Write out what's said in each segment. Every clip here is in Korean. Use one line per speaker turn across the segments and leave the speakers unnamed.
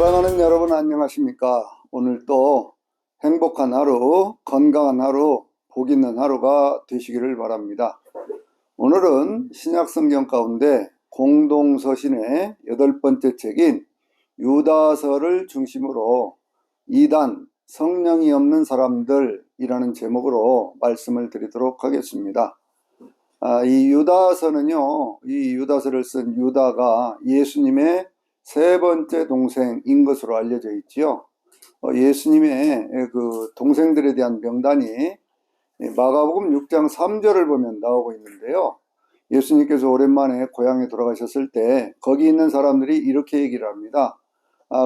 사랑하는 여러분 안녕하십니까? 오늘 또 행복한 하루, 건강한 하루, 복 있는 하루가 되시기를 바랍니다. 오늘은 신약 성경 가운데 공동서신의 8번째 책인 유다서를 중심으로 이단 성령이 없는 사람들이라는 제목으로 말씀을 드리도록 하겠습니다. 이 유다서는요, 이 유다서를 쓴 유다가 예수님의 세 번째 동생인 것으로 알려져 있지요. 예수님의 그 동생들에 대한 명단이 마가복음 6장 3절을 보면 나오고 있는데요. 예수님께서 오랜만에 고향에 돌아가셨을 때 거기 있는 사람들이 이렇게 얘기를 합니다.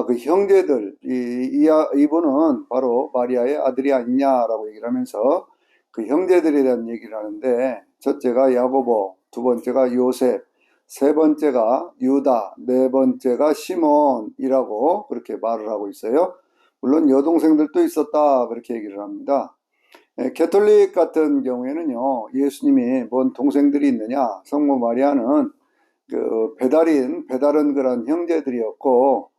그 형제들, 이분은 바로 마리아의 아들이 아니냐라고 얘기를 하면서 그 형제들에 대한 얘기를 하는데, 첫째가 야고보, 두 번째가 요셉, 세 번째가 유다, 네 번째가 시몬이라고 그렇게 말을 하고 있어요. 물론 여동생들도 있었다 그렇게 얘기를 합니다. 캐톨릭 같은 경우에는요, 예수님이 뭔 동생들이 있느냐, 성모 마리아는 그 배다른 그런 형제들이었고,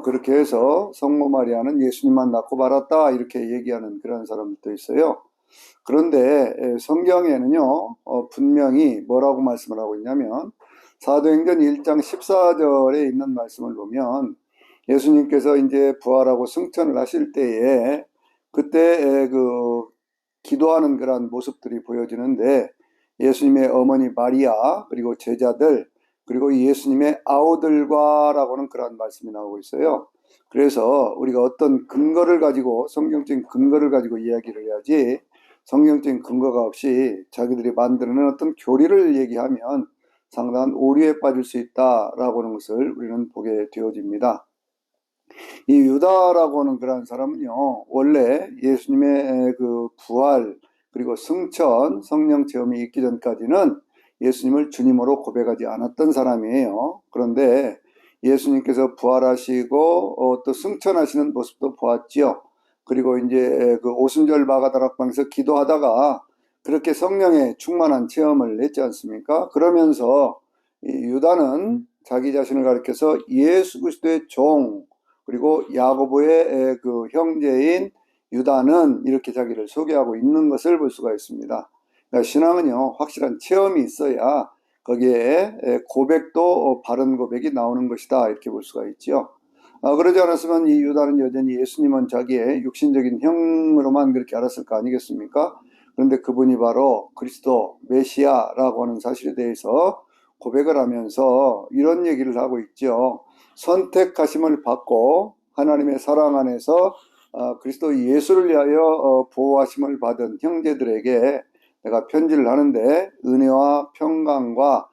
그렇게 해서 성모 마리아는 예수님만 낳고 말았다 이렇게 얘기하는 그런 사람들도 있어요. 그런데 성경에는요, 분명히 뭐라고 말씀을 하고 있냐면 사도행전 1장 14절에 있는 말씀을 보면 예수님께서 이제 부활하고 승천을 하실 때에 그때 그 기도하는 그런 모습들이 보여지는데, 예수님의 어머니 마리아, 그리고 제자들, 그리고 예수님의 아우들과라고는 그런 말씀이 나오고 있어요. 그래서 우리가 어떤 근거를 가지고, 성경적인 근거를 가지고 이야기를 해야지, 성경적인 근거가 없이 자기들이 만드는 어떤 교리를 얘기하면 상당한 오류에 빠질 수 있다라고 하는 것을 우리는 보게 되어집니다. 이 유다라고 하는 그런 사람은요, 원래 예수님의 그 부활, 그리고 승천, 성령 체험이 있기 전까지는 예수님을 주님으로 고백하지 않았던 사람이에요. 그런데 예수님께서 부활하시고 또 승천하시는 모습도 보았지요. 그리고 이제 그 오순절 마가다락방에서 기도하다가 그렇게 성령에 충만한 체험을 했지 않습니까? 그러면서 이 유다는 자기 자신을 가리켜서 예수 그리스도의 종, 그리고 야고보의 그 형제인 유다는 이렇게 자기를 소개하고 있는 것을 볼 수가 있습니다. 그러니까 신앙은요, 확실한 체험이 있어야 거기에 고백도 바른 고백이 나오는 것이다 이렇게 볼 수가 있죠. 그러지 않았으면 이 유다는 여전히 예수님은 자기의 육신적인 형으로만 그렇게 알았을 거 아니겠습니까? 그런데 그분이 바로 그리스도 메시아라고 하는 사실에 대해서 고백을 하면서 이런 얘기를 하고 있죠. 선택하심을 받고 하나님의 사랑 안에서 그리스도 예수를 위하여 보호하심을 받은 형제들에게 내가 편지를 하는데 은혜와 평강과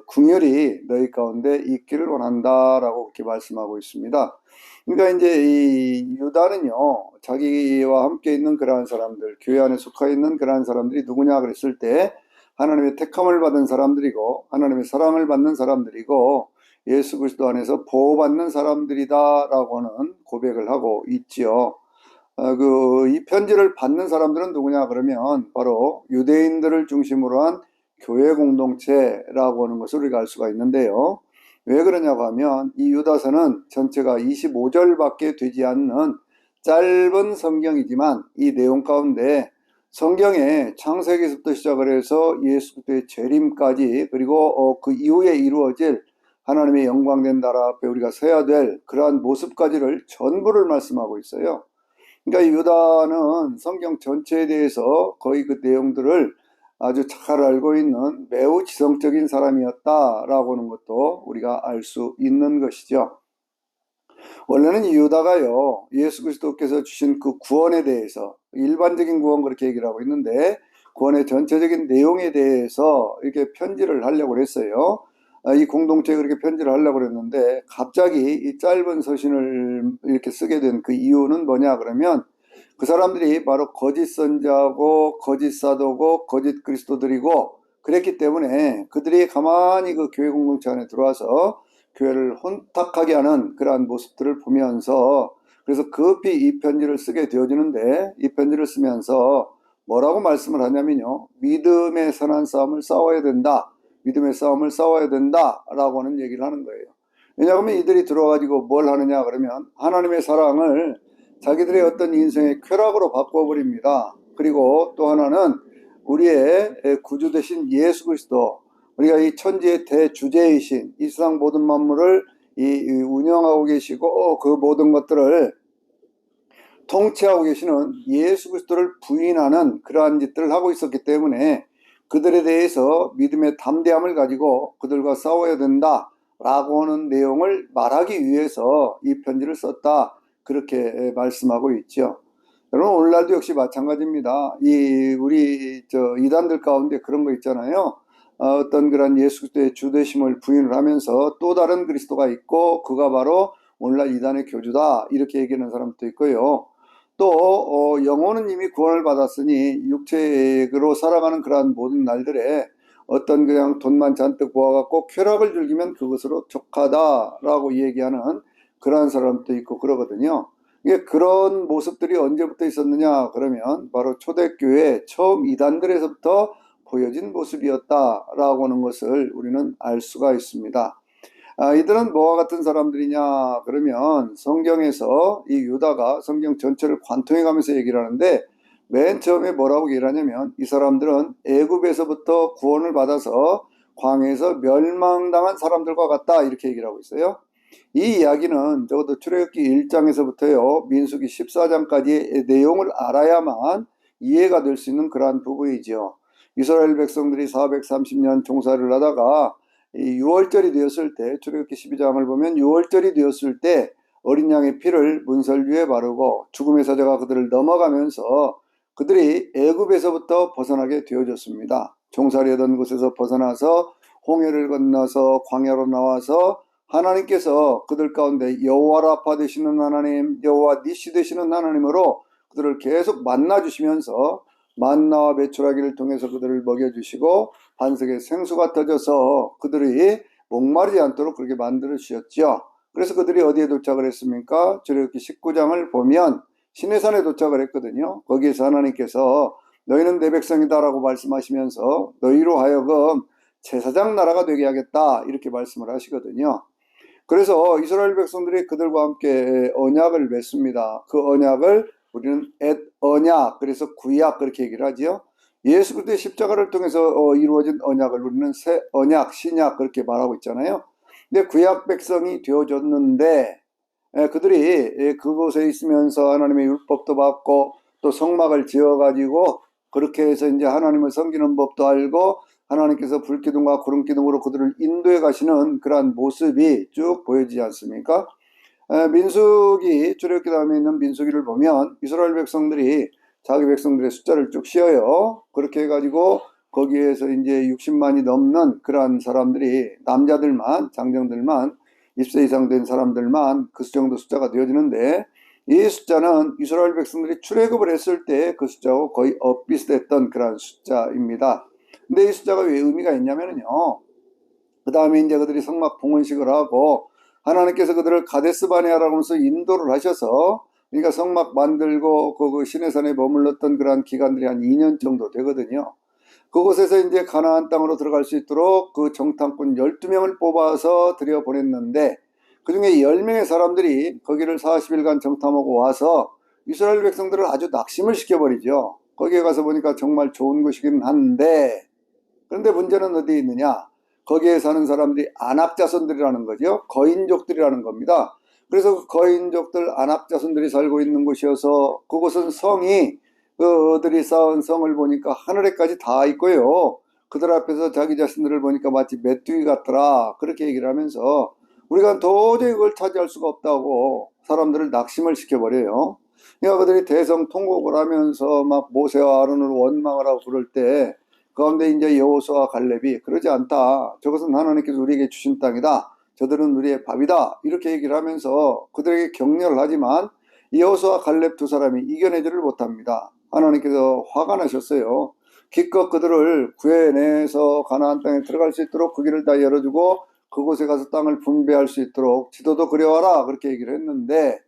긍휼이 너희 가운데 있기를 원한다라고 그렇게 말씀하고 있습니다. 그러니까 이제 이 유다는요, 자기와 함께 있는 그러한 사람들, 교회 안에 속해 있는 그러한 사람들이 누구냐 그랬을 때 하나님의 택함을 받은 사람들이고 하나님의 사랑을 받는 사람들이고 예수 그리스도 안에서 보호받는 사람들이다라고 하는 고백을 하고 있지요. 이 편지를 받는 사람들은 누구냐 그러면 바로 유대인들을 중심으로 한 교회 공동체라고 하는 것을 우리가 알 수가 있는데요. 왜 그러냐고 하면 이 유다서는 전체가 25절밖에 되지 않는 짧은 성경이지만 이 내용 가운데 성경의 창세기부터 시작을 해서 예수 그리스도의 재림까지, 그리고 그 이후에 이루어질 하나님의 영광된 나라 앞에 우리가 서야 될 그러한 모습까지를 전부를 말씀하고 있어요. 그러니까 유다는 성경 전체에 대해서 거의 그 내용들을 아주 잘 알고 있는 매우 지성적인 사람이었다라고 하는 것도 우리가 알 수 있는 것이죠. 원래는 이 유다가요, 예수 그리스도께서 주신 그 구원에 대해서, 일반적인 구원 그렇게 얘기를 하고 있는데 구원의 전체적인 내용에 대해서 이렇게 편지를 하려고 했어요. 이 공동체에 그렇게 편지를 하려고 했는데 갑자기 이 짧은 서신을 이렇게 쓰게 된 그 이유는 뭐냐 그러면, 그 사람들이 바로 거짓 선자고 거짓 사도고 거짓 그리스도들이고 그랬기 때문에 그들이 가만히 그 교회 공동체 안에 들어와서 교회를 혼탁하게 하는 그러한 모습들을 보면서, 그래서 급히 이 편지를 쓰게 되어지는데, 이 편지를 쓰면서 뭐라고 말씀을 하냐면요, 믿음의 선한 싸움을 싸워야 된다, 믿음의 싸움을 싸워야 된다 라고 하는 얘기를 하는 거예요. 왜냐하면 이들이 들어와가지고 뭘 하느냐 그러면 하나님의 사랑을 자기들의 어떤 인생의 쾌락으로 바꿔버립니다. 그리고 또 하나는 우리의 구주 되신 예수 그리스도, 우리가 이 천지의 대주제이신 이 세상 모든 만물을 운영하고 계시고 그 모든 것들을 통치하고 계시는 예수 그리스도를 부인하는 그러한 짓들을 하고 있었기 때문에 그들에 대해서 믿음의 담대함을 가지고 그들과 싸워야 된다라고 하는 내용을 말하기 위해서 이 편지를 썼다, 그렇게 말씀하고 있죠. 여러분, 오늘날도 역시 마찬가지입니다. 우리 이단들 가운데 그런 거 있잖아요. 어떤 그런 예수 그리스도의 주되심을 부인을 하면서 또 다른 그리스도가 있고 그가 바로 오늘날 이단의 교주다, 이렇게 얘기하는 사람도 있고요. 또 영혼은 이미 구원을 받았으니 육체로 살아가는 그러한 모든 날들에 어떤 그냥 돈만 잔뜩 모아갖고 쾌락을 즐기면 그것으로 족하다라고 얘기하는 그러한 사람도 있고 그러거든요. 이게 그런 모습들이 언제부터 있었느냐 그러면 바로 초대교회 처음 이단들에서부터 보여진 모습이었다라고 하는 것을 우리는 알 수가 있습니다. 이들은 뭐와 같은 사람들이냐 그러면 성경에서 이 유다가 성경 전체를 관통해 가면서 얘기를 하는데 맨 처음에 뭐라고 얘기를 하냐면 이 사람들은 애굽에서부터 구원을 받아서 광야에서 멸망당한 사람들과 같다, 이렇게 얘기를 하고 있어요. 이 이야기는 적어도 출애굽기 1장에서부터요 민수기 14장까지의 내용을 알아야만 이해가 될 수 있는 그러한 부분이죠. 이스라엘 백성들이 430년 종살이를 하다가 이 6월절이 되었을 때, 출애굽기 12장을 보면 6월절이 되었을 때 어린 양의 피를 문설 위에 바르고 죽음의 사자가 그들을 넘어가면서 그들이 애굽에서부터 벗어나게 되어졌습니다. 종살이하던 곳에서 벗어나서 홍해를 건너서 광야로 나와서 하나님께서 그들 가운데 여호와 라파 되시는 하나님, 여호와 니시 되시는 하나님으로 그들을 계속 만나주시면서 만나와 메추라기를 통해서 그들을 먹여주시고 반석에 생수가 터져서 그들이 목마르지 않도록 그렇게 만들어 주셨죠. 그래서 그들이 어디에 도착을 했습니까? 출애굽기 19장을 보면 시내산에 도착을 했거든요. 거기에서 하나님께서 너희는 내 백성이다라고 말씀하시면서 너희로 하여금 제사장 나라가 되게 하겠다, 이렇게 말씀을 하시거든요. 그래서 이스라엘 백성들이 그들과 함께 언약을 맺습니다. 그 언약을 우리는 언약, 그래서 구약, 그렇게 얘기를 하지요. 예수 그리스도의 십자가를 통해서 이루어진 언약을 우리는 새 언약, 신약, 그렇게 말하고 있잖아요. 근데 구약 백성이 되어졌는데 그들이 그곳에 있으면서 하나님의 율법도 받고 또 성막을 지어가지고 그렇게 해서 이제 하나님을 섬기는 법도 알고 하나님께서 불기둥과 구름기둥으로 그들을 인도해 가시는 그러한 모습이 쭉 보여지지 않습니까? 민수기, 출애굽기 다음에 있는 민수기를 보면 이스라엘 백성들이 자기 백성들의 숫자를 쭉 씌어요. 그렇게 해가지고 거기에서 이제 60만이 넘는 그러한 사람들이, 남자들만, 장정들만, 20세 이상 된 사람들만 그 정도 숫자가 되어지는데, 이 숫자는 이스라엘 백성들이 출애굽을 했을 때 그 숫자하고 거의 엇비슷했던 그러한 숫자입니다. 근데 이 숫자가 왜 의미가 있냐면요, 그 다음에 이제 그들이 성막 봉헌식을 하고 하나님께서 그들을 가데스 바네아라고 하면서 인도를 하셔서, 그러니까 성막 만들고 그 시내산에 머물렀던 그러한 기간들이 한 2년 정도 되거든요. 그곳에서 이제 가나안 땅으로 들어갈 수 있도록 그 정탐꾼 12명을 뽑아서 들여보냈는데 그 중에 10명의 사람들이 거기를 40일간 정탐하고 와서 이스라엘 백성들을 아주 낙심을 시켜버리죠. 거기에 가서 보니까 정말 좋은 곳이긴 한데, 그런데 문제는 어디에 있느냐? 거기에 사는 사람들이 안악자손들이라는 거죠. 거인족들이라는 겁니다. 그래서 그 거인족들, 안악자손들이 살고 있는 곳이어서 그곳은 성이, 그들이 쌓은 성을 보니까 하늘에까지 다 있고요. 그들 앞에서 자기 자신들을 보니까 마치 메뚜기 같더라, 그렇게 얘기를 하면서 우리가 도저히 그걸 차지할 수가 없다고 사람들을 낙심을 시켜버려요. 그러니까 그들이 대성통곡을 하면서 막 모세와 아론을 원망을 하고 그럴 때 가운데 이제 여호수아와 갈렙이 그러지 않다, 저것은 하나님께서 우리에게 주신 땅이다, 저들은 우리의 밥이다, 이렇게 얘기를 하면서 그들에게 격려를 하지만 여호수아와 갈렙 두 사람이 이겨내지를 못합니다. 하나님께서 화가 나셨어요. 기껏 그들을 구해내서 가나안 땅에 들어갈 수 있도록 그 길을 다 열어주고 그곳에 가서 땅을 분배할 수 있도록 지도도 그려와라, 그렇게 얘기를 했는데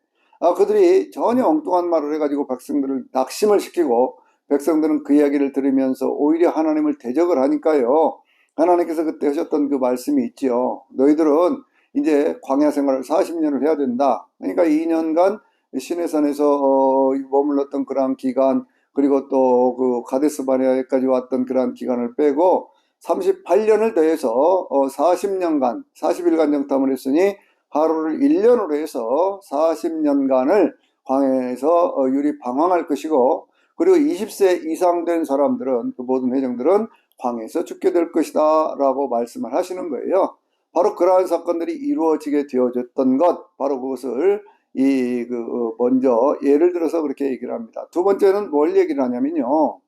그들이 전혀 엉뚱한 말을 해가지고 백성들을 낙심을 시키고, 백성들은 그 이야기를 들으면서 오히려 하나님을 대적을 하니까요, 하나님께서 그때 하셨던 그 말씀이 있지요. 너희들은 이제 광야 생활을 40년을 해야 된다. 그러니까 2년간 시내산에서 머물렀던 그러한 기간, 그리고 또 그 가데스 바네아에까지 왔던 그러한 기간을 빼고 38년을 더해서 40년간 40일간 정탐을 했으니 하루를 1년으로 해서 40년간을 광야에서 유리 방황할 것이고, 그리고 20세 이상 된 사람들은, 그 모든 회중들은 광야에서 죽게 될 것이다 라고 말씀을 하시는 거예요. 바로 그러한 사건들이 이루어지게 되어졌던 것, 바로 그것을 먼저 예를 들어서 그렇게 얘기를 합니다. 두 번째는 뭘 얘기를 하냐면요,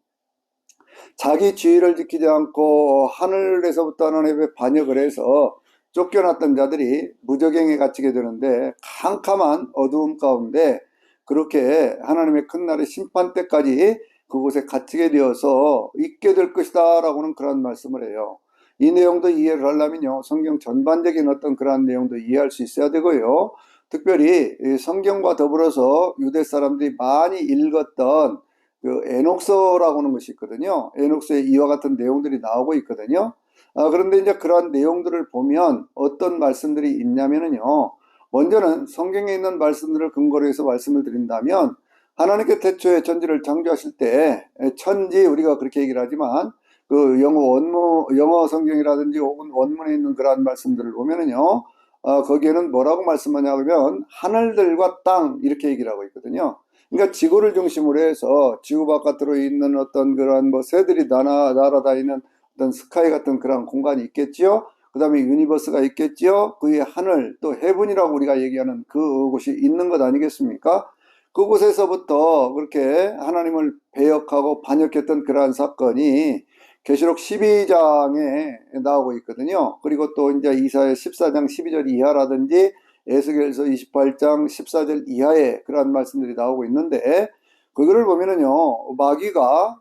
자기 지위를 지키지 않고 하늘에서부터 하나님의 반역을 해서 쫓겨났던 자들이 무저갱에 갇히게 되는데, 캄캄한 어두움 가운데 그렇게 하나님의 큰 날의 심판 때까지 그곳에 갇히게 되어서 있게 될 것이다 라고는 그런 말씀을 해요. 이 내용도 이해를 하려면요, 성경 전반적인 어떤 그러한 내용도 이해할 수 있어야 되고요, 특별히 성경과 더불어서 유대 사람들이 많이 읽었던 그 에녹서라고 하는 것이 있거든요. 에녹서에 이와 같은 내용들이 나오고 있거든요. 그런데 이제 그러한 내용들을 보면 어떤 말씀들이 있냐면요, 먼저는 성경에 있는 말씀들을 근거로 해서 말씀을 드린다면, 하나님께 태초에 천지를 창조하실 때 천지, 우리가 그렇게 얘기를 하지만 그 영어 성경이라든지 혹은 원문에 있는 그러한 말씀들을 보면은요, 거기에는 뭐라고 말씀하냐면 하늘들과 땅 이렇게 얘기를 하고 있거든요. 그러니까 지구를 중심으로 해서 지구 바깥으로 있는 어떤 그런 뭐 새들이 날아다니는 어떤 스카이 같은 그런 공간이 있겠지요. 그 다음에 유니버스가 있겠지요. 그 위에 하늘, 또 헤븐이라고 우리가 얘기하는 그곳이 있는 것 아니겠습니까? 그곳에서부터 그렇게 하나님을 배역하고 반역했던 그러한 사건이 계시록 12장에 나오고 있거든요. 그리고 또 이제 이사야 14장 12절 이하라든지 에스겔서 28장 14절 이하에 그러한 말씀들이 나오고 있는데, 그거를 보면은요, 마귀가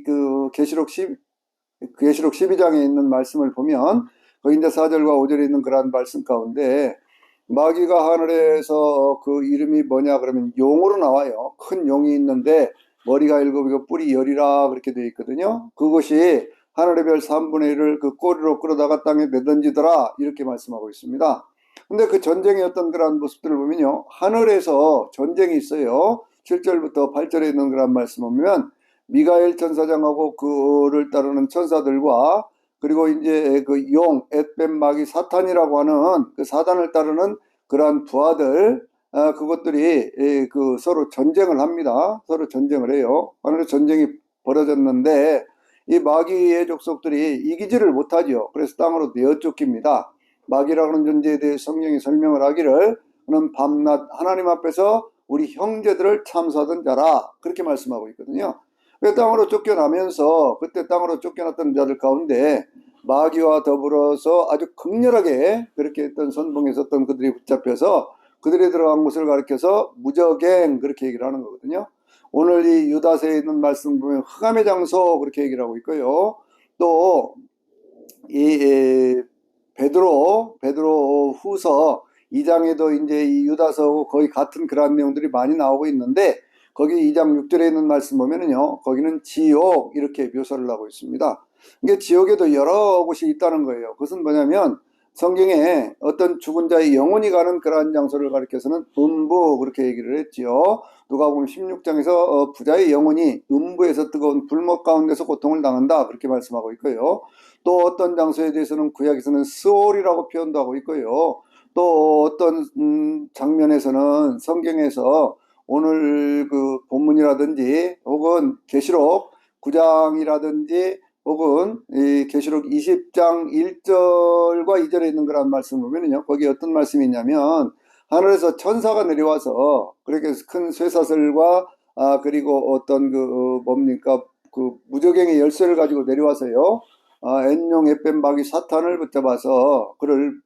그 계시록 12장에 있는 말씀을 보면 거기 이제 4절과 5절에 있는 그러한 말씀 가운데 마귀가 하늘에서 그 이름이 뭐냐 그러면 용으로 나와요. 큰 용이 있는데 머리가 7이고 뿔이 10이라 그렇게 되어 있거든요. 그것이 하늘의 별 3분의 1을 그 꼬리로 끌어다가 땅에 내던지더라 이렇게 말씀하고 있습니다. 근데 그 전쟁의 어떤 그런 모습들을 보면요, 하늘에서 전쟁이 있어요. 7절부터 8절에 있는 그런 말씀을 보면 미가엘 천사장하고 그를 따르는 천사들과, 그리고 이제 그 용, 앳뱀, 마귀, 사탄이라고 하는 그 사단을 따르는 그러한 부하들, 그것들이 그 서로 전쟁을 합니다. 서로 전쟁을 해요. 하늘에 전쟁이 벌어졌는데 이 마귀의 족속들이 이기지를 못하죠. 그래서 땅으로 내어 쫓깁니다. 마귀라는 존재에 대해 성경이 설명을 하기를 그는 밤낮 하나님 앞에서 우리 형제들을 참사하던 자라 그렇게 말씀하고 있거든요. 그 땅으로 쫓겨나면서 그때 땅으로 쫓겨났던 자들 가운데 마귀와 더불어서 아주 극렬하게 그렇게 했던 선봉에 섰던 그들이 붙잡혀서 그들이 들어간 곳을 가리켜서 무저갱 그렇게 얘기를 하는 거거든요. 오늘 이 유다서에 있는 말씀 보면 흑암의 장소 그렇게 얘기를 하고 있고요. 또 이 베드로 후서 2장에도 이제 이 유다서하고 거의 같은 그런 내용들이 많이 나오고 있는데, 거기 2장 6절에 있는 말씀 보면은요, 거기는 지옥 이렇게 묘사를 하고 있습니다. 이게 지옥에도 여러 곳이 있다는 거예요. 그것은 뭐냐면 성경에 어떤 죽은 자의 영혼이 가는 그러한 장소를 가리켜서는 음부 그렇게 얘기를 했지요. 누가복음 16장에서 부자의 영혼이 음부에서 뜨거운 불목 가운데서 고통을 당한다 그렇게 말씀하고 있고요. 또 어떤 장소에 대해서는 구약에서는 스올이라고 표현도 하고 있고요. 또 어떤 장면에서는 성경에서 오늘 그 본문이라든지 혹은 계시록 9장이라든지 혹은 이 계시록 20장 1절과 2절에 있는 그런 말씀을 보면요, 거기 어떤 말씀이 있냐면 하늘에서 천사가 내려와서 그렇게 큰 쇠사슬과 그리고 어떤 뭡니까 그 무저갱의 열쇠를 가지고 내려와서요, 엔용 햇뱀 마귀 사탄을 붙잡아서 그를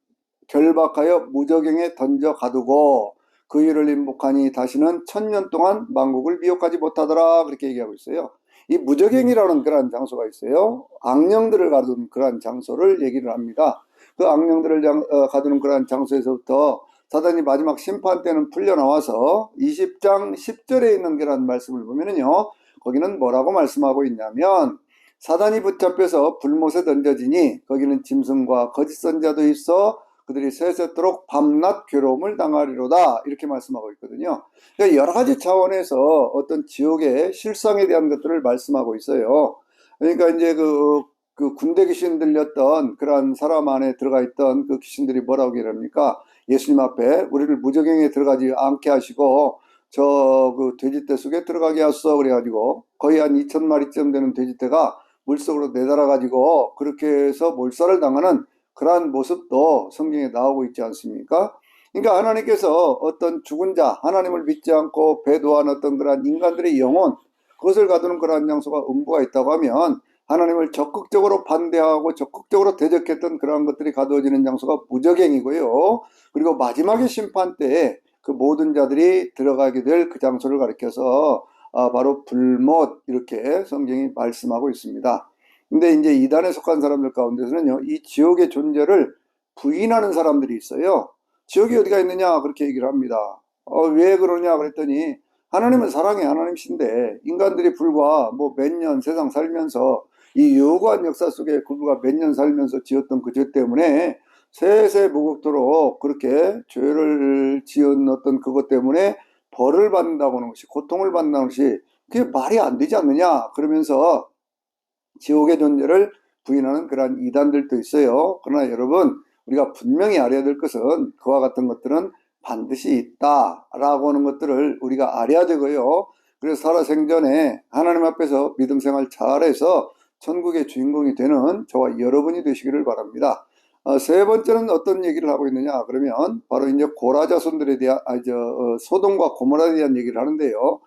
결박하여 무저갱에 던져 가두고 그 일을 인복하니 다시는 1000년 동안 만국을 미혹하지 못하더라 그렇게 얘기하고 있어요. 이 무저갱이라는 그러한 장소가 있어요. 악령들을 가두는 그러한 장소를 얘기를 합니다. 그 악령들을 가두는 그러한 장소에서부터 사단이 마지막 심판 때는 풀려나와서 20장 10절에 있는 그런 말씀을 보면은요, 거기는 뭐라고 말씀하고 있냐면 사단이 붙잡혀서 불못에 던져지니 거기는 짐승과 거짓 선자도 있어 그들이 세세토록 밤낮 괴로움을 당하리로다 이렇게 말씀하고 있거든요. 그러니까 여러 가지 차원에서 어떤 지옥의 실상에 대한 것들을 말씀하고 있어요. 그러니까 이제 그 군대 귀신 들렸던 그러한 사람 안에 들어가 있던 그 귀신들이 뭐라고 얘기합니까? 예수님 앞에 우리를 무저갱에 들어가지 않게 하시고 저 그 돼지떼 속에 들어가게 하소서 그래가지고 거의 한 2,000마리쯤 되는 돼지떼가 물속으로 내달아가지고 그렇게 해서 몰살을 당하는 그러한 모습도 성경에 나오고 있지 않습니까? 그러니까 하나님께서 어떤 죽은 자, 하나님을 믿지 않고 배도한 어떤 그러한 인간들의 영혼, 그것을 가두는 그러한 장소가 음부가 있다고 하면 하나님을 적극적으로 반대하고 적극적으로 대적했던 그러한 것들이 가두어지는 장소가 무저갱이고요. 그리고 마지막의 심판 때에 그 모든 자들이 들어가게 될 그 장소를 가리켜서 바로 불못 이렇게 성경이 말씀하고 있습니다. 근데 이제 이단에 속한 사람들 가운데서는요, 이 지옥의 존재를 부인하는 사람들이 있어요. 지옥이 어디가 있느냐 그렇게 얘기를 합니다. 왜 그러냐 그랬더니 하나님은 사랑의 하나님이신데 인간들이 불과 뭐 몇 년 세상 살면서 이 요구한 역사 속에 불과 몇 년 살면서 지었던 그 죄 때문에 세세무국토록 그렇게 죄를 지은 어떤 그것 때문에 벌을 받는다고 하는 것이, 고통을 받는다는 것이 그게 말이 안 되지 않느냐 그러면서 지옥의 존재를 부인하는 그러한 이단들도 있어요. 그러나 여러분, 우리가 분명히 알아야 될 것은 그와 같은 것들은 반드시 있다라고 하는 것들을 우리가 알아야 되고요. 그래서 살아생전에 하나님 앞에서 믿음 생활 잘해서 천국의 주인공이 되는 저와 여러분이 되시기를 바랍니다. 세 번째는 어떤 얘기를 하고 있느냐 그러면 바로 이제 고라 자손들에 대한 소돔과 고모라에 대한 얘기를 하는데요.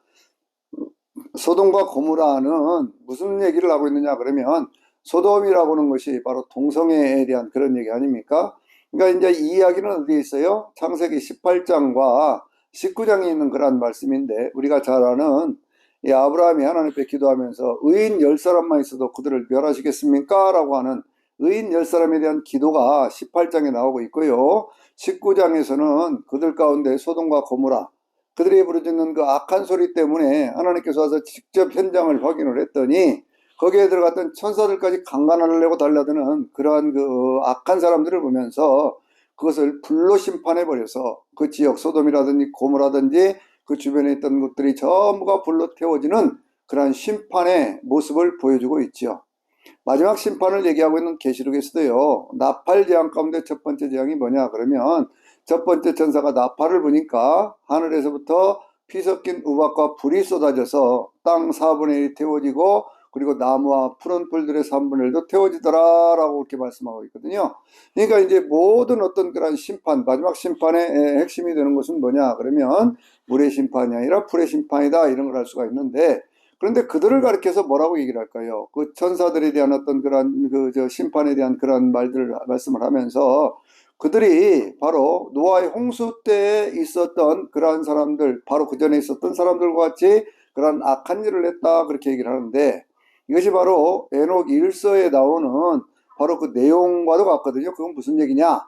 소돔과 고모라는 무슨 얘기를 하고 있느냐 그러면 소돔이라고 하는 것이 바로 동성애에 대한 그런 얘기 아닙니까? 그러니까 이제 이 이야기는 어디에 있어요? 창세기 18장과 19장에 있는 그런 말씀인데 우리가 잘 아는 이 아브라함이 하나님 앞에 기도하면서 의인 10사람만 있어도 그들을 멸하시겠습니까? 라고 하는 의인 10사람에 대한 기도가 18장에 나오고 있고요. 19장에서는 그들 가운데 소돔과 고모라 그들이 부르짖는 그 악한 소리 때문에 하나님께서 와서 직접 현장을 확인을 했더니 거기에 들어갔던 천사들까지 강간하려고 달려드는 그러한 그 악한 사람들을 보면서 그것을 불로 심판해 버려서 그 지역 소돔이라든지 고모라든지 그 주변에 있던 것들이 전부가 불로 태워지는 그러한 심판의 모습을 보여주고 있죠. 마지막 심판을 얘기하고 있는 계시록에서도요, 나팔 재앙 가운데 첫 번째 재앙이 뭐냐 그러면 첫 번째 천사가 나팔을 부니까 하늘에서부터 피 섞인 우박과 불이 쏟아져서 땅 4분의 1이 태워지고 그리고 나무와 푸른 풀들의 3분의 1도 태워지더라 라고 이렇게 말씀하고 있거든요. 그러니까 이제 모든 어떤 그런 심판, 마지막 심판의 핵심이 되는 것은 뭐냐 그러면 물의 심판이 아니라 풀의 심판이다 이런 걸 할 수가 있는데 그런데 그들을 가리켜서 뭐라고 얘기를 할까요? 그 천사들에 대한 어떤 그런 심판에 대한 그런 말씀을 하면서 그들이 바로 노아의 홍수 때에 있었던 그러한 사람들, 바로 그 전에 있었던 사람들과 같이 그런 악한 일을 했다 그렇게 얘기를 하는데 이것이 바로 에녹 1서에 나오는 바로 그 내용과도 같거든요. 그건 무슨 얘기냐?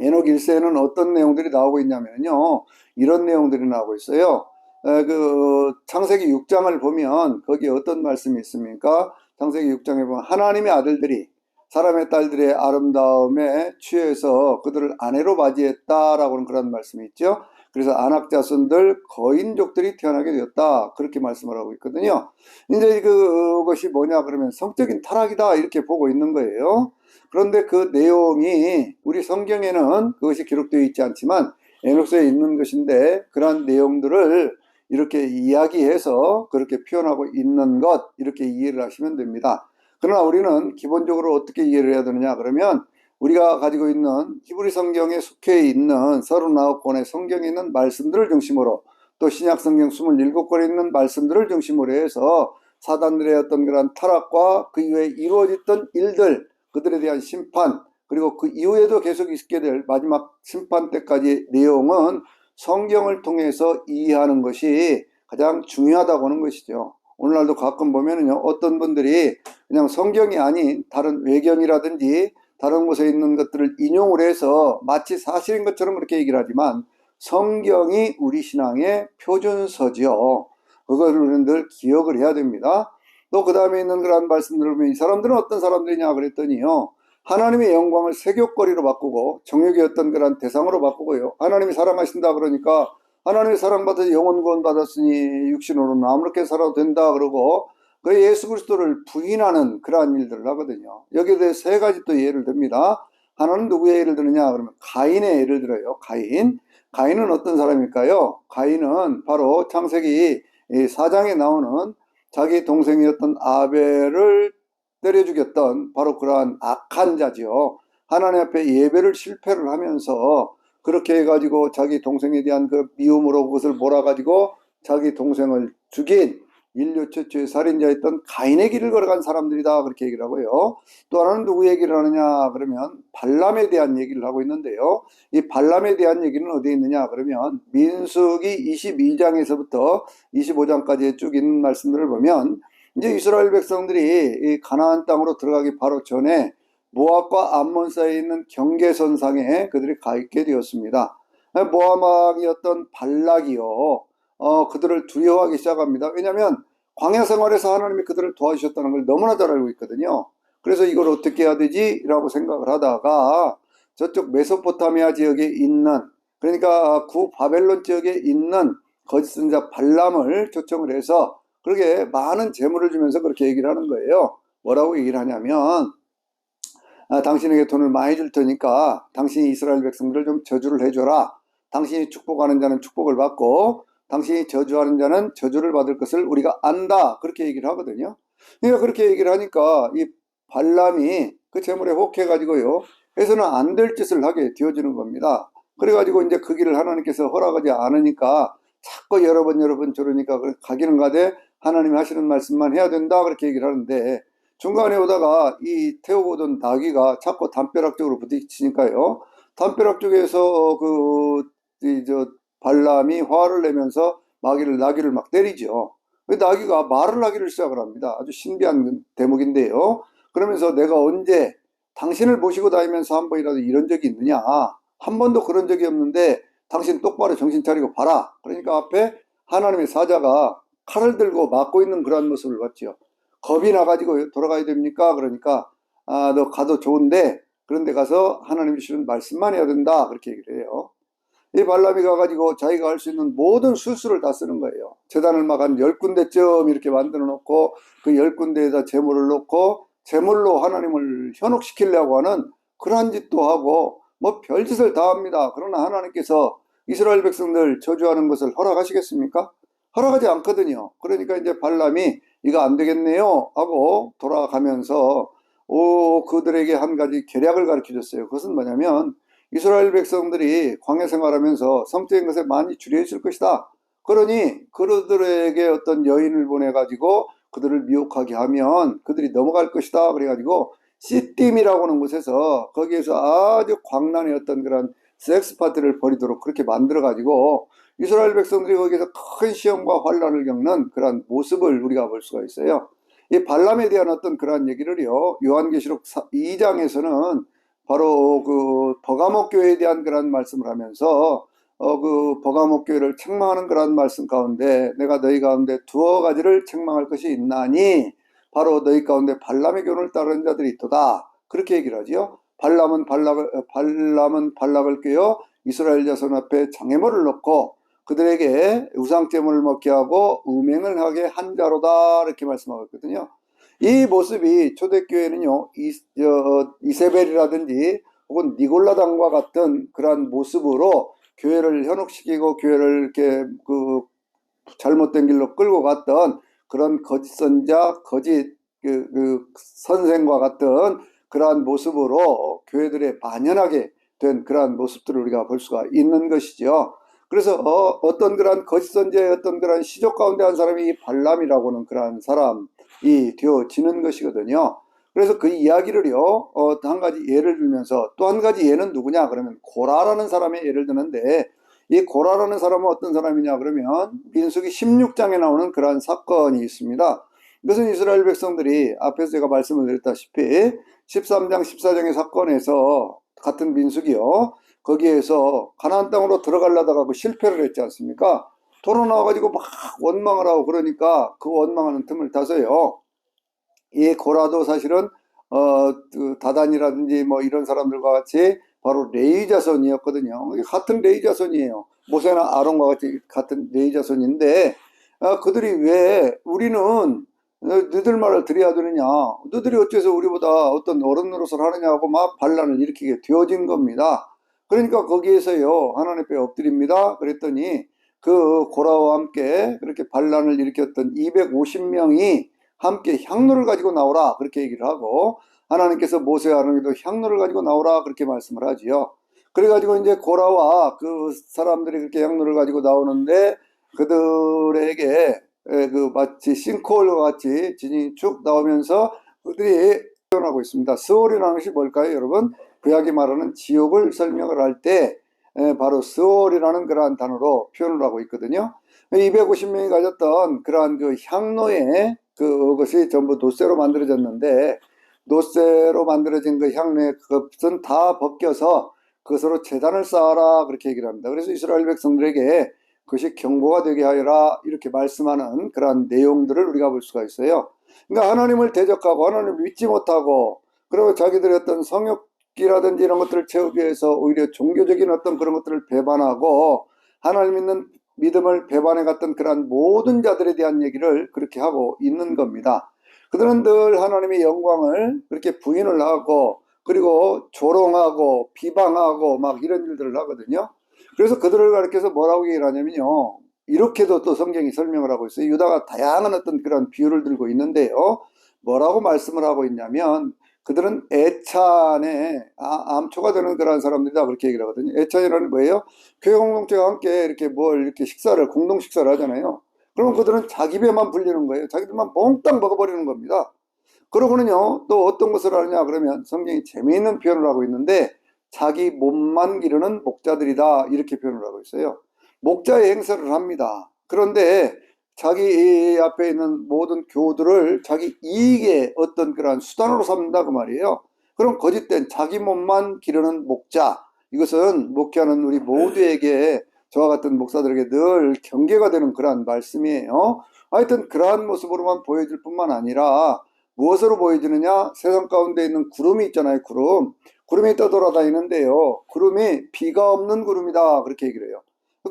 에녹 1서에는 어떤 내용들이 나오고 있냐면요. 이런 내용들이 나오고 있어요. 그 창세기 6장을 보면 거기에 어떤 말씀이 있습니까? 창세기 6장에 보면 하나님의 아들들이 사람의 딸들의 아름다움에 취해서 그들을 아내로 맞이했다라고 하는 그런 말씀이 있죠. 그래서 안악자손들 거인족들이 태어나게 되었다 그렇게 말씀을 하고 있거든요. 이제 그것이 뭐냐 그러면 성적인 타락이다 이렇게 보고 있는 거예요. 그런데 그 내용이 우리 성경에는 그것이 기록되어 있지 않지만 에녹서에 있는 것인데 그러한 내용들을 이렇게 이야기해서 그렇게 표현하고 있는 것 이렇게 이해를 하시면 됩니다. 그러나 우리는 기본적으로 어떻게 이해를 해야 되느냐 그러면 우리가 가지고 있는 히브리 성경에 속해 있는 39권의 성경에 있는 말씀들을 중심으로 또 신약 성경 27권에 있는 말씀들을 중심으로 해서 사단들의 어떤 그런 타락과 그 이후에 이루어졌던 일들 그들에 대한 심판 그리고 그 이후에도 계속 있게 될 마지막 심판 때까지 내용은 성경을 통해서 이해하는 것이 가장 중요하다고 하는 것이죠. 오늘날도 가끔 보면은요, 어떤 분들이 그냥 성경이 아닌 다른 외경이라든지 다른 곳에 있는 것들을 인용을 해서 마치 사실인 것처럼 그렇게 얘기를 하지만 성경이 우리 신앙의 표준서지요. 그걸 우리는 늘 기억을 해야 됩니다. 또 그 다음에 있는 그런 말씀들을 보면 이 사람들은 어떤 사람들이냐 그랬더니요. 하나님의 영광을 세귑거리로 바꾸고 정욕의 어떤 그런 대상으로 바꾸고요. 하나님이 사랑하신다 그러니까 하나님의 사랑받아서 영원 구원 받았으니 육신으로는 아무렇게 살아도 된다 그러고 그 예수 그리스도를 부인하는 그러한 일들을 하거든요. 여기에 대해 세 가지 또 예를 듭니다. 하나는 누구의 예를 드느냐 그러면 가인의 예를 들어요. 가인은 어떤 사람일까요? 가인은 바로 창세기 4장에 나오는 자기 동생이었던 아벨을 때려 죽였던 바로 그러한 악한 자지요. 하나님 앞에 예배를 실패를 하면서 그렇게 해가지고 자기 동생에 대한 그 미움으로 그것을 몰아가지고 자기 동생을 죽인 인류 최초의 살인자였던 가인의 길을 걸어간 사람들이다 그렇게 얘기를 하고요. 또 하나는 누구 얘기를 하느냐 그러면 발람에 대한 얘기를 하고 있는데요. 이 발람에 대한 얘기는 어디에 있느냐 그러면 민수기 22장에서부터 25장까지 쭉 있는 말씀들을 보면 이제 이스라엘 백성들이 이 가나안 땅으로 들어가기 바로 전에 모압과 암몬 사이에 있는 경계선상에 그들이 가 있게 되었습니다. 모압 왕이었던 발락이요. 그들을 두려워하기 시작합니다. 왜냐하면 광야 생활에서 하나님이 그들을 도와주셨다는 걸 너무나 잘 알고 있거든요. 그래서 이걸 어떻게 해야 되지? 라고 생각을 하다가 저쪽 메소포타미아 지역에 있는 그러니까 구 바벨론 지역에 있는 거짓 선자 발람을 초청을 해서 그렇게 많은 재물을 주면서 그렇게 얘기를 하는 거예요. 뭐라고 얘기를 하냐면 당신에게 돈을 많이 줄 테니까 당신이 이스라엘 백성들을 좀 저주를 해줘라. 당신이 축복하는 자는 축복을 받고 당신이 저주하는 자는 저주를 받을 것을 우리가 안다. 그렇게 얘기를 하거든요. 그러니까 그렇게 얘기를 하니까 이 발람이 그 재물에 혹해가지고요. 해서는 안 될 짓을 하게 되어지는 겁니다. 그래가지고 이제 그 길을 하나님께서 허락하지 않으니까 자꾸 여러 번 저러니까 가기는 가되 하나님이 하시는 말씀만 해야 된다. 그렇게 얘기를 하는데 중간에 오다가 이 태우고 오던 나귀가 자꾸 담벼락 쪽으로 부딪히니까요. 담벼락 쪽에서 발람이 화를 내면서 나귀를 막 때리죠. 나귀가 말을 하기를 시작을 합니다. 아주 신비한 대목인데요. 그러면서 내가 언제 당신을 모시고 다니면서 한 번이라도 이런 적이 있느냐? 한 번도 그런 적이 없는데 당신 똑바로 정신 차리고 봐라. 그러니까 앞에 하나님의 사자가 칼을 들고 막고 있는 그런 모습을 봤죠. 겁이 나가지고 돌아가야 됩니까? 그러니까 너 가도 좋은데 그런데 가서 하나님이 주시는 말씀만 해야 된다. 그렇게 얘기를 해요. 이 발람이 가가지고 자기가 할 수 있는 모든 술수를 다 쓰는 거예요. 제단을 막 한 10군데쯤 이렇게 만들어 놓고 그 10군데에다 재물을 놓고 재물로 하나님을 현혹시키려고 하는 그러한 짓도 하고 뭐 별짓을 다 합니다. 그러나 하나님께서 이스라엘 백성들 저주하는 것을 허락하시겠습니까? 허락하지 않거든요. 그러니까 이제 발람이 이거 안 되겠네요 하고 돌아가면서 그들에게 한 가지 계략을 가르쳐 줬어요. 그것은 뭐냐면 이스라엘 백성들이 광야 생활하면서 성적인 것에 많이 주리했을 것이다. 그러니 그들에게 어떤 여인을 보내가지고 그들을 미혹하게 하면 그들이 넘어갈 것이다. 그래가지고 시딤이라고 하는 곳에서 거기에서 아주 광란의 어떤 그런 섹스 파티를 벌이도록 그렇게 만들어가지고 이스라엘 백성들이 거기에서 큰 시험과 환란을 겪는 그런 모습을 우리가 볼 수가 있어요. 이 발람에 대한 어떤 그런 얘기를요. 요한계시록 2장에서는 바로 그 버가목 교회에 대한 그런 말씀을 하면서 그 버가목 교회를 책망하는 그런 말씀 가운데 내가 너희 가운데 두어 가지를 책망할 것이 있나니 바로 너희 가운데 발람의 교훈을 따르는 자들이 있도다. 그렇게 얘기를 하지요. 발람은 발락을 꿰어 이스라엘 자손 앞에 장애물을 놓고 그들에게 우상제물을 먹게 하고 음행을 하게 한 자로다. 이렇게 말씀하고 있거든요. 이 모습이 초대교회는요, 이세벨이라든지 혹은 니골라당과 같은 그러한 모습으로 교회를 현혹시키고 교회를 이렇게 그 잘못된 길로 끌고 갔던 그런 거짓 선자, 거짓 선생과 같은 그러한 모습으로 교회들에 만연하게 된 그러한 모습들을 우리가 볼 수가 있는 것이죠. 그래서 어떤 그러한 거짓 선자의 어떤 그러한 시족 가운데 한 사람이 발람이라고 하는 그러한 사람이 되어지는 것이거든요. 그래서 그 이야기를요, 한 가지 예를 들면서 또 한 가지 예는 누구냐 그러면 고라라는 사람의 예를 드는데 이 고라라는 사람은 어떤 사람이냐 그러면 민수기 16장에 나오는 그러한 사건이 있습니다. 이것은 이스라엘 백성들이 앞에서 제가 말씀을 드렸다시피 13장 14장의 사건에서 같은 민수기요. 거기에서 가나안 땅으로 들어가려다가 그 실패를 했지 않습니까? 돌아 나와가지고 막 원망을 하고 그러니까 그 원망하는 틈을 타서요. 이 고라도 사실은 그 다단이라든지 뭐 이런 사람들과 같이 바로 레위 자손이었거든요. 같은 레위 자손이에요. 모세나 아론과 같이 같은 레위 자손인데 그들이 왜 우리는 너희들 말을 들어야 되느냐, 너희들이 어째서 우리보다 어떤 어른 노릇을 하느냐고 막 반란을 일으키게 되어진 겁니다. 그러니까 거기에서요 하나님 앞에 엎드립니다. 그랬더니 그 고라와 함께 그렇게 반란을 일으켰던 250명이 함께 향로를 가지고 나오라 그렇게 얘기를 하고, 하나님께서 모세와 아론에게도 향로를 가지고 나오라 그렇게 말씀을 하지요. 그래가지고 이제 고라와 그 사람들이 그렇게 향로를 가지고 나오는데 그들에게 그 마치 싱크홀과 같이 진이 쭉 나오면서 그들이 표현하고 있습니다. 스월이라는 것이 뭘까요, 여러분? 구약이 말하는 지옥을 설명을 할 때 바로 스월이라는 그러한 단어로 표현을 하고 있거든요. 250명이 가졌던 그러한 그 향로의 그것이 전부 노쇠로 만들어졌는데, 노쇠로 만들어진 그 향로의 그것은 다 벗겨서 그것으로 제단을 쌓아라 그렇게 얘기를 합니다. 그래서 이스라엘 백성들에게 그것이 경고가 되게 하여라 이렇게 말씀하는 그러한 내용들을 우리가 볼 수가 있어요. 그러니까 하나님을 대적하고 하나님을 믿지 못하고, 그리고 자기들의 어떤 성욕이라든지 이런 것들을 채우기 위해서 오히려 종교적인 어떤 그런 것들을 배반하고 하나님 믿는 믿음을 배반해 갔던 그러한 모든 자들에 대한 얘기를 그렇게 하고 있는 겁니다. 그들은 늘 하나님의 영광을 그렇게 부인을 하고 그리고 조롱하고 비방하고 막 이런 일들을 하거든요. 그래서 그들을 가리켜서 뭐라고 얘기를 하냐면요, 이렇게도 또 성경이 설명을 하고 있어요. 유다가 다양한 어떤 그런 비유를 들고 있는데요, 뭐라고 말씀을 하고 있냐면 그들은 애찬의 암초가 되는 그런 사람들이다 그렇게 얘기를 하거든요. 애찬이라는 뭐예요? 교회 공동체와 함께 이렇게 뭘 이렇게 식사를 공동 식사를 하잖아요. 그러면 그들은 자기 배만 불리는 거예요. 자기들만 몽땅 먹어버리는 겁니다. 그러고는요 또 어떤 것을 하느냐 그러면 성경이 재미있는 표현을 하고 있는데, 자기 몸만 기르는 목자들이다 이렇게 표현을 하고 있어요. 목자의 행세를 합니다. 그런데 자기 앞에 있는 모든 교들을 자기 이익의 어떤 그러한 수단으로 삼는다 그 말이에요. 그럼 거짓된 자기 몸만 기르는 목자, 이것은 목회하는 우리 모두에게, 저와 같은 목사들에게 늘 경계가 되는 그러한 말씀이에요. 하여튼 그러한 모습으로만 보여질 뿐만 아니라 무엇으로 보여지느냐, 세상 가운데 있는 구름이 있잖아요. 구름이 떠돌아다니는데요, 구름이 비가 없는 구름이다 그렇게 얘기를 해요.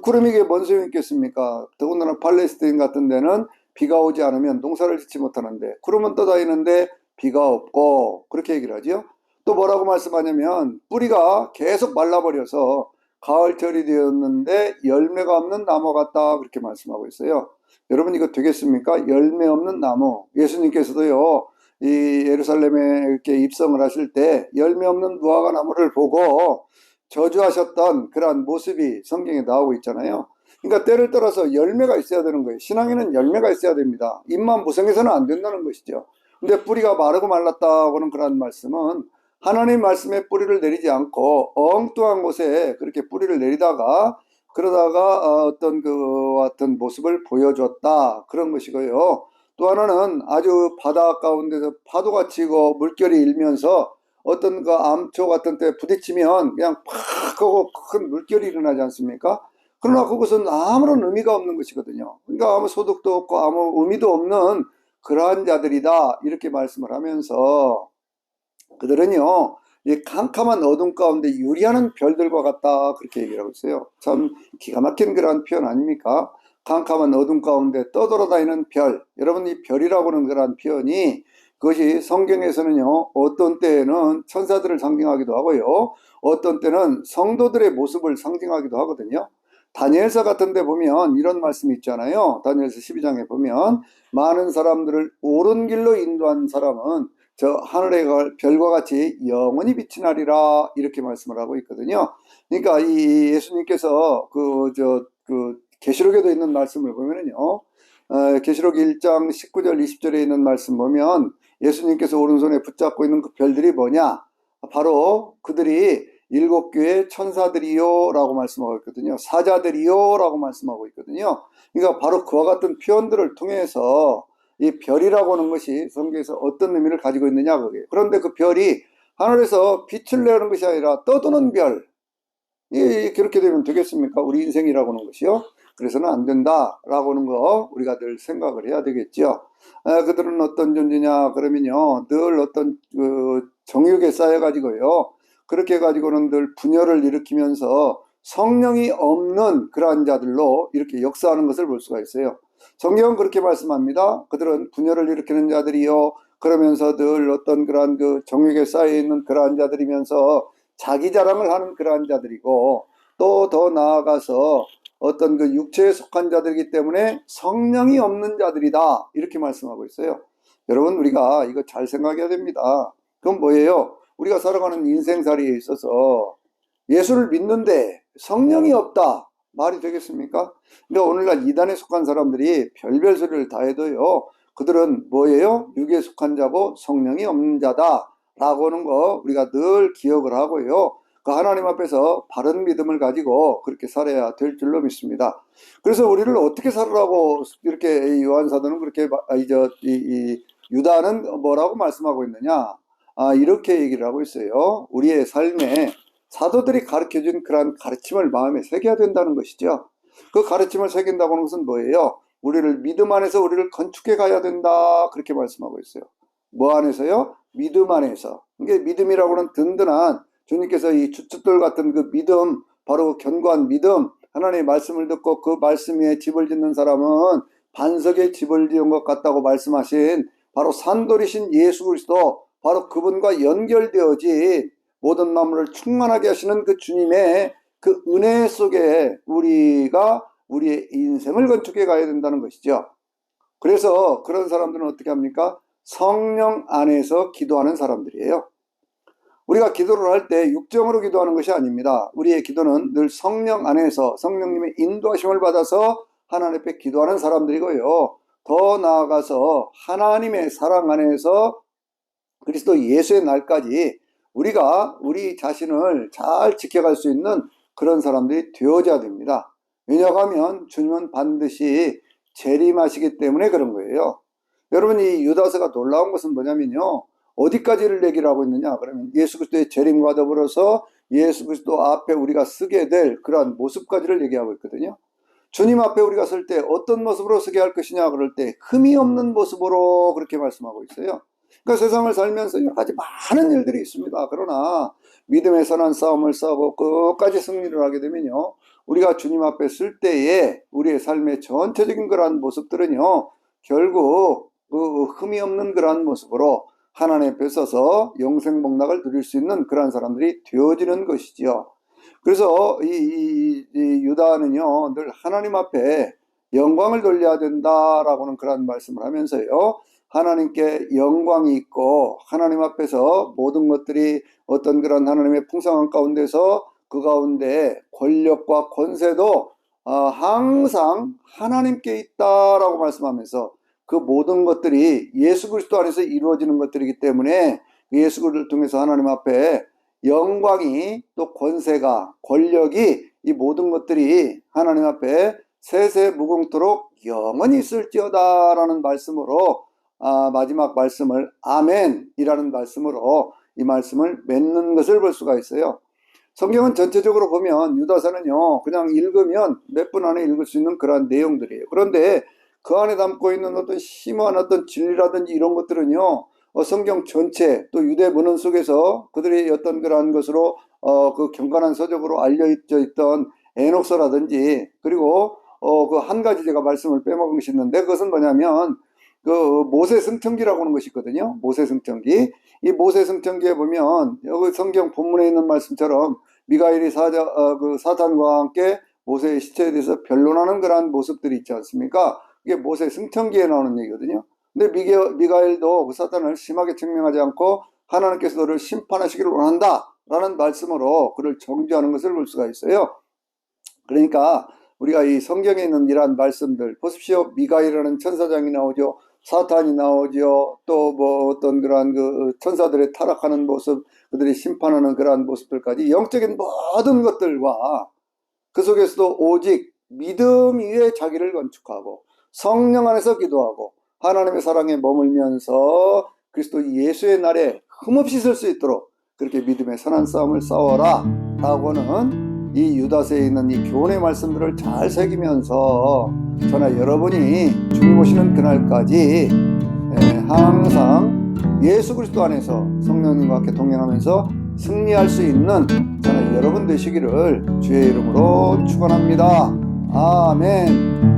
구름이 이게 뭔 소용이 있겠습니까? 더군다나 팔레스타인 같은 데는 비가 오지 않으면 농사를 짓지 못하는데, 구름은 떠다니는데 비가 없고 그렇게 얘기를 하죠. 또 뭐라고 말씀하냐면 뿌리가 계속 말라버려서 가을철이 되었는데 열매가 없는 나무 같다 그렇게 말씀하고 있어요. 여러분 이거 되겠습니까? 열매 없는 나무. 예수님께서도요 이 예루살렘에 이렇게 입성을 하실 때 열매 없는 무화과 나무를 보고 저주하셨던 그러한 모습이 성경에 나오고 있잖아요. 그러니까 때를 따라서 열매가 있어야 되는 거예요. 신앙에는 열매가 있어야 됩니다. 잎만 무성해서는 안 된다는 것이죠. 근데 뿌리가 마르고 말랐다고는 그런 말씀은 하나님 말씀에 뿌리를 내리지 않고 엉뚱한 곳에 그렇게 뿌리를 내리다가 그러다가 어떤 그 같은 모습을 보여줬다 그런 것이고요. 또 하나는 아주 바다 가운데서 파도가 치고 물결이 일면서 어떤 그 암초 같은 데 부딪히면 그냥 팍 하고 큰 물결이 일어나지 않습니까? 그러나 그것은 아무런 의미가 없는 것이거든요. 그러니까 아무 소득도 없고 아무 의미도 없는 그러한 자들이다 이렇게 말씀을 하면서, 그들은요 이 캄캄한 어둠 가운데 유리하는 별들과 같다 그렇게 얘기를 하고 있어요. 참 기가 막힌 그러한 표현 아닙니까? 캄캄한 어둠 가운데 떠돌아다니는 별. 여러분 이 별이라고 하는 그러한 표현이, 그것이 성경에서는요 어떤 때에는 천사들을 상징하기도 하고요, 어떤 때는 성도들의 모습을 상징하기도 하거든요. 다니엘서 같은 데 보면 이런 말씀이 있잖아요. 다니엘서 12장에 보면 많은 사람들을 옳은 길로 인도한 사람은 저 하늘의 별과 같이 영원히 빛이 나리라 이렇게 말씀을 하고 있거든요. 그러니까 이 예수님께서 그 계시록에도 있는 말씀을 보면은요, 계시록 1장 19절 20절에 있는 말씀 보면 예수님께서 오른손에 붙잡고 있는 그 별들이 뭐냐, 바로 그들이 일곱 교회 천사들이요 라고 말씀하고 있거든요. 사자들이요 라고 말씀하고 있거든요. 그러니까 바로 그와 같은 표현들을 통해서 이 별이라고 하는 것이 성경에서 어떤 의미를 가지고 있느냐 그게. 그런데 그 별이 하늘에서 빛을 내는 것이 아니라 떠도는 별, 그렇게 되면 되겠습니까? 우리 인생이라고 하는 것이요. 그래서는 안 된다라고 하는 거 우리가 늘 생각을 해야 되겠죠. 그들은 어떤 존재냐 그러면요, 늘 어떤 그 정욕에 쌓여가지고요, 그렇게 해가지고는 늘 분열을 일으키면서 성령이 없는 그러한 자들로 이렇게 역사하는 것을 볼 수가 있어요. 성경은 그렇게 말씀합니다. 그들은 분열을 일으키는 자들이요, 그러면서 늘 어떤 그러한 그 정욕에 쌓여있는 그러한 자들이면서 자기 자랑을 하는 그러한 자들이고, 또 더 나아가서 어떤 그 육체에 속한 자들이기 때문에 성령이 없는 자들이다, 이렇게 말씀하고 있어요. 여러분, 우리가 이거 잘 생각해야 됩니다. 그건 뭐예요? 우리가 살아가는 인생살이에 있어서 예수를 믿는데 성령이 없다, 말이 되겠습니까? 그러니까 오늘날 이단에 속한 사람들이 별별 소리를 다 해도요, 그들은 뭐예요? 육에 속한 자고 성령이 없는 자다 라고 하는 거 우리가 늘 기억을 하고요, 그 하나님 앞에서 바른 믿음을 가지고 그렇게 살아야 될 줄로 믿습니다. 그래서 우리를 어떻게 살으라고 이렇게 요한사도는 그렇게 유다는 뭐라고 말씀하고 있느냐, 이렇게 얘기를 하고 있어요. 우리의 삶에 사도들이 가르쳐준 그러한 가르침을 마음에 새겨야 된다는 것이죠. 그 가르침을 새긴다고 하는 것은 뭐예요? 우리를 믿음 안에서 우리를 건축해 가야 된다, 그렇게 말씀하고 있어요. 뭐 안에서요? 믿음 안에서. 이게 믿음이라고 하는 든든한, 주님께서 이 주춧돌 같은 그 믿음, 바로 견고한 믿음, 하나님의 말씀을 듣고 그 말씀 위에 집을 짓는 사람은 반석에 집을 지은 것 같다고 말씀하신 바로 산돌이신 예수 그리스도, 바로 그분과 연결되어진 모든 만물을 충만하게 하시는 그 주님의 그 은혜 속에 우리가 우리의 인생을 건축해 가야 된다는 것이죠. 그래서 그런 사람들은 어떻게 합니까? 성령 안에서 기도하는 사람들이에요. 우리가 기도를 할 때 육정으로 기도하는 것이 아닙니다. 우리의 기도는 늘 성령 안에서 성령님의 인도하심을 받아서 하나님 앞에 기도하는 사람들이고요, 더 나아가서 하나님의 사랑 안에서 그리스도 예수의 날까지 우리가 우리 자신을 잘 지켜갈 수 있는 그런 사람들이 되어져야 됩니다. 왜냐하면 주님은 반드시 재림하시기 때문에 그런 거예요. 여러분, 이 유다서가 놀라운 것은 뭐냐면요, 어디까지를 얘기를 하고 있느냐 그러면 예수 그리스도의 재림과 더불어서 예수 그리스도 앞에 우리가 쓰게 될 그러한 모습까지를 얘기하고 있거든요. 주님 앞에 우리가 설 때 어떤 모습으로 서게 할 것이냐 그럴 때 흠이 없는 모습으로 그렇게 말씀하고 있어요. 그러니까 세상을 살면서 여러 가지 많은 일들이 있습니다. 그러나 믿음의 선한 싸움을 싸우고 끝까지 승리를 하게 되면요, 우리가 주님 앞에 쓸 때에 우리의 삶의 전체적인 그러한 모습들은요, 결국 그 흠이 없는 그러한 모습으로 하나님 앞에 서서 영생복락을 누릴 수 있는 그러한 사람들이 되어지는 것이지요. 그래서 이 유다는요, 늘 하나님 앞에 영광을 돌려야 된다라고는 그런 말씀을 하면서요, 하나님께 영광이 있고 하나님 앞에서 모든 것들이 어떤 그런 하나님의 풍성한 가운데서 그 가운데 권력과 권세도 항상 하나님께 있다라고 말씀하면서 그 모든 것들이 예수 그리스도 안에서 이루어지는 것들이기 때문에 예수 그리스도를 통해서 하나님 앞에 영광이, 또 권세가, 권력이, 이 모든 것들이 하나님 앞에 세세 무궁토록 영원히 있을지어다 라는 말씀으로 마지막 말씀을 아멘이라는 말씀으로 이 말씀을 맺는 것을 볼 수가 있어요. 성경은 전체적으로 보면 유다서는요, 그냥 읽으면 몇 분 안에 읽을 수 있는 그러한 내용들이에요. 그런데 그 안에 담고 있는 어떤 심오한 어떤 진리라든지 이런 것들은요, 성경 전체, 또 유대 문헌 속에서 그들의 어떤 그러한 것으로 그 경건한 서적으로 알려져 있던 에녹서라든지, 그리고 그 한 가지 제가 말씀을 빼먹은 것이 있는데, 그것은 뭐냐면 그 모세승천기라고 하는 것이 있거든요. 모세승천기. 이 모세승천기에 보면 여기 성경 본문에 있는 말씀처럼 미가엘이 그 사탄과 함께 모세의 시체에 대해서 변론하는 그러한 모습들이 있지 않습니까? 이게 모세승천기에 나오는 얘기거든요. 근데 미가엘도 그 사탄을 심하게 책명하지 않고 하나님께서 너를 심판하시기를 원한다 라는 말씀으로 그를 정죄하는 것을 볼 수가 있어요. 그러니까 우리가 이 성경에 있는 이러한 말씀들 보십시오. 미가엘이라는 천사장이 나오죠. 사탄이 나오죠. 또 뭐 어떤 그러한 그 천사들의 타락하는 모습, 그들이 심판하는 그러한 모습들까지 영적인 모든 것들과 그 속에서도 오직 믿음 위에 자기를 건축하고 성령 안에서 기도하고 하나님의 사랑에 머물면서 그리스도 예수의 날에 흠없이 설 수 있도록 그렇게 믿음의 선한 싸움을 싸워라 라고는 이 유다서에 있는 이 교훈의 말씀들을 잘 새기면서 저나 여러분이 주님 오시는 그날까지 항상 예수 그리스도 안에서 성령님과 함께 동행하면서 승리할 수 있는 저나 여러분 되시기를 주의 이름으로 축원합니다. 아멘.